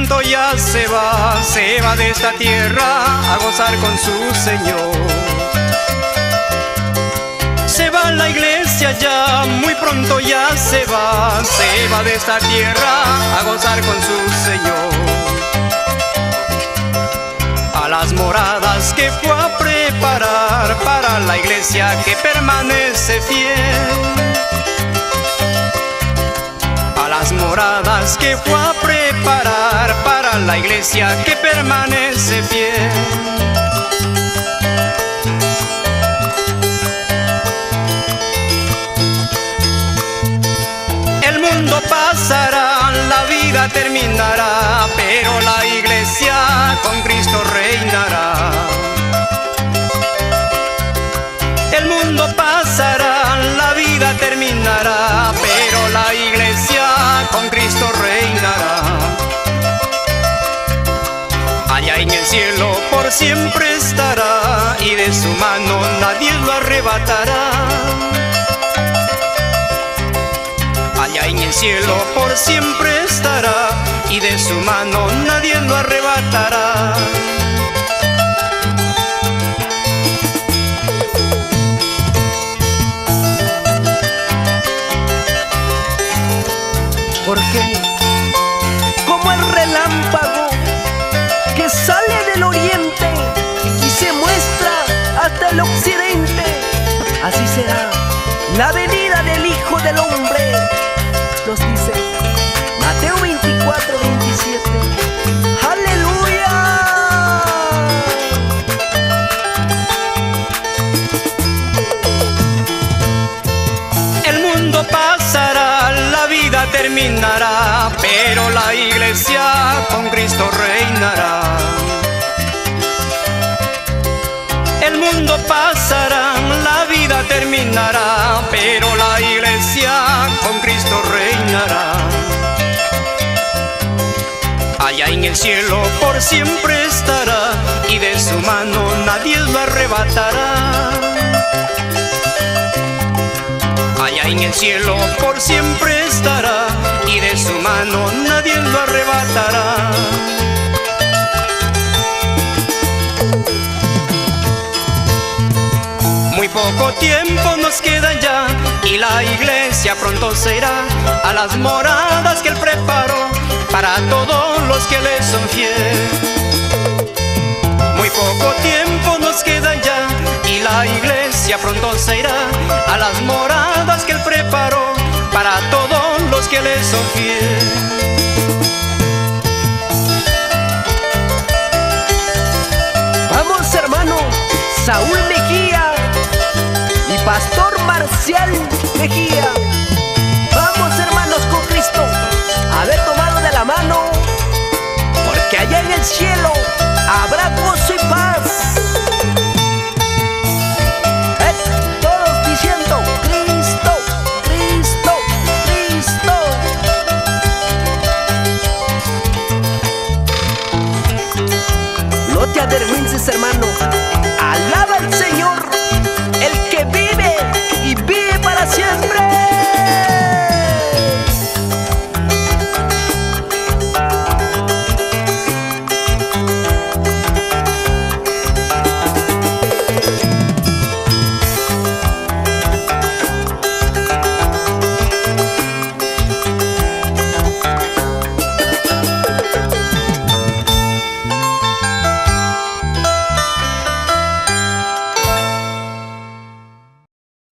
pronto ya se va de esta tierra a gozar con su Señor. Se va la iglesia ya, muy pronto ya se va de esta tierra a gozar con su Señor. A las moradas que fue a preparar para la iglesia que permanece fiel. A las moradas que fue a preparar para la iglesia que permanece fiel. El mundo pasará, la vida terminará, pero la iglesia con Cristo reinará. El mundo pasará, la vida terminará, pero la iglesia con Cristo reinará. Allá en el cielo por siempre estará, y de su mano nadie lo arrebatará. Allá en el cielo por siempre estará, y de su mano nadie lo arrebatará. Porque como el relámpago que sale del oriente y se muestra hasta el occidente, así será la venida del Hijo del Hombre. Nos dice Mateo 24:27. ¡Aleluya! El mundo pasará, la vida terminará, pero la iglesia con Cristo reinará. El mundo pasará, la vida terminará, pero la iglesia con Cristo reinará. Allá en el cielo por siempre estará, y de su mano nadie lo arrebatará. Allá en el cielo por siempre estará, y de su mano nadie lo arrebatará. Muy poco tiempo nos queda ya, y la iglesia pronto se irá a las moradas que Él preparó para todos los que le son fieles. Muy poco tiempo nos queda ya, y la iglesia pronto se irá a las moradas que Él preparó para todos los que le son fieles. Vamos, hermano Saúl Mejía y Pastor Marcial Mejía. Vamos, hermanos, con Cristo, haber tomado de la mano, porque allá en el cielo habrá gozo y paz. Todos diciendo Cristo, Cristo, Cristo. No te avergüences, hermano, alaba al Señor.